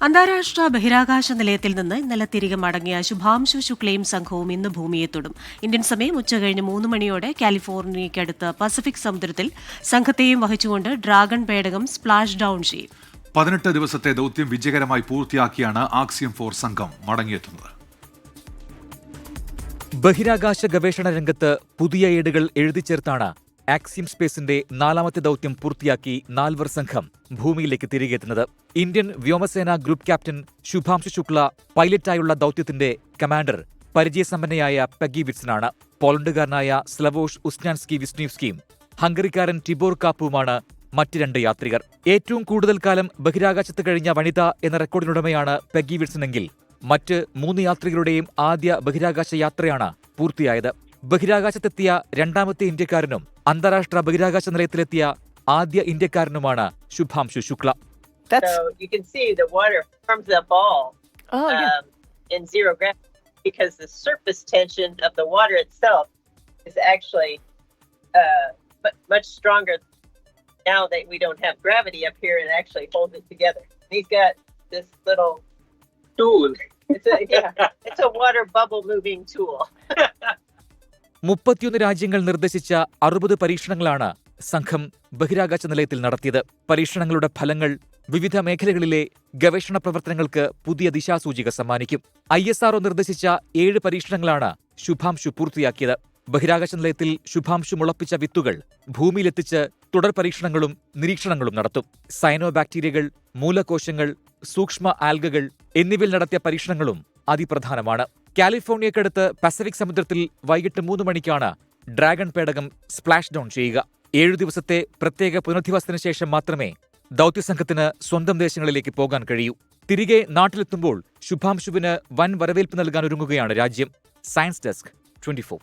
അന്താരാഷ്ട്ര ബഹിരാകാശ നിലയത്തിൽ നിന്ന് ഇന്നലെ തിരികെ മടങ്ങിയ ശുഭാംശു ശുക്ലയും സംഘവും ഇന്ന് ഭൂമിയെ തൊടും. ഇന്ത്യൻ സമയം ഉച്ചകഴിഞ്ഞ് 3 മണിയോടെ കാലിഫോർണിയയ്ക്കടുത്ത് പസഫിക് സമുദ്രത്തിൽ സംഘത്തെയും വഹിച്ചുകൊണ്ട് ഡ്രാഗൺ പേടകം സ്പ്ലാഷ് ഡൌൺ ചെയ്യും. 18 ദിവസത്തെ ദൌത്യം വിജയകരമായി പൂർത്തിയാക്കിയാണ് ആക്സിയം 4 സംഘം മടങ്ങിയെത്തുന്നത്. ബഹിരാകാശ ഗവേഷണ രംഗത്ത് പുതിയ ഏടുകൾ എഴുതിച്ചേർത്താണ് ആക്സിയം സ്പേസിന്റെ 4ാമത്തെ ദൌത്യം പൂർത്തിയാക്കി 4 സംഘം ഭൂമിയിലേക്ക് തിരികെ എത്തുന്നത്. ഇന്ത്യൻ വ്യോമസേന ഗ്രൂപ്പ് ക്യാപ്റ്റൻ ശുഭാംശു ശുക്ല പൈലറ്റായുള്ള ദൌത്യത്തിന്റെ കമാൻഡർ പരിചയസമ്പന്നയായ പെഗി വിറ്റ്സനാണ്. പോളണ്ടുകാരനായ സ്ലവോഷ് ഉസ്നാൻസ്കി വിസ്നീവ്സ്കിയും ഹംഗറിക്കാരൻ ടിബോർ കാപ്പുവുമാണ് മറ്റ് 2 യാത്രികർ. ഏറ്റവും കൂടുതൽ കാലം ബഹിരാകാശത്ത് കഴിഞ്ഞ വനിത എന്ന റെക്കോർഡിനുടമയാണ് പെഗി വിറ്റ്സനെങ്കിൽ മറ്റ് 3 യാത്രികരുടെയും ആദ്യ ബഹിരാകാശ യാത്രയാണ് പൂർത്തിയായത്. ബഹിരാകാശത്തെത്തിയ 2ാമത്തെ ഇന്ത്യക്കാരനും അന്താരാഷ്ട്ര ബഹിരാകാശ നിലയത്തിലെത്തിയ ആദ്യ ഇന്ത്യക്കാരനുമാണ് Shubhanshu Shukla. So you can see the water forms a ball in zero gravity because the surface tension of the water itself is actually much stronger now that we don't have gravity up here and actually holds it together. He's got this little tool. It's a water bubble moving tool. 31 രാജ്യങ്ങൾ നിർദ്ദേശിച്ച 60 പരീക്ഷണങ്ങളാണ് സംഘം ബഹിരാകാശ നിലയത്തിൽ നടത്തിയത്. പരീക്ഷണങ്ങളുടെ ഫലങ്ങൾ വിവിധ മേഖലകളിലെ ഗവേഷണ പ്രവർത്തനങ്ങൾക്ക് പുതിയ ദിശാസൂചിക സമ്മാനിക്കും. ISRO നിർദ്ദേശിച്ച 7 പരീക്ഷണങ്ങളാണ് ശുഭാംശു പൂർത്തിയാക്കിയത്. ബഹിരാകാശ നിലയത്തിൽ ശുഭാംശു മുളപ്പിച്ച വിത്തുകൾ ഭൂമിയിലെത്തിച്ച് തുടർ പരീക്ഷണങ്ങളും നിരീക്ഷണങ്ങളും നടത്തും. സയനോ ബാക്ടീരിയകൾ, മൂലകോശങ്ങൾ, സൂക്ഷ്മ ആൽഗകൾ എന്നിവയിൽ നടത്തിയ പരീക്ഷണങ്ങളും അതിപ്രധാനമാണ്. കാലിഫോർണിയക്കടുത്ത് പസഫിക് സമുദ്രത്തിൽ വൈകിട്ട് 3 മണിക്കാണ് ഡ്രാഗൺ പേടകം സ്പ്ലാഷ് ഡൌൺ ചെയ്യുക. 7 ദിവസത്തെ പ്രത്യേക പുനരധിവാസത്തിന് ശേഷം മാത്രമേ ദൌത്യസംഘത്തിന് സ്വന്തം ദേശങ്ങളിലേക്ക് പോകാൻ കഴിയൂ. തിരികെ നാട്ടിലെത്തുമ്പോൾ ശുഭാംശുവിന് വൻ വരവേൽപ്പ് നൽകാൻ ഒരുങ്ങുകയാണ് രാജ്യം. Science desk 24.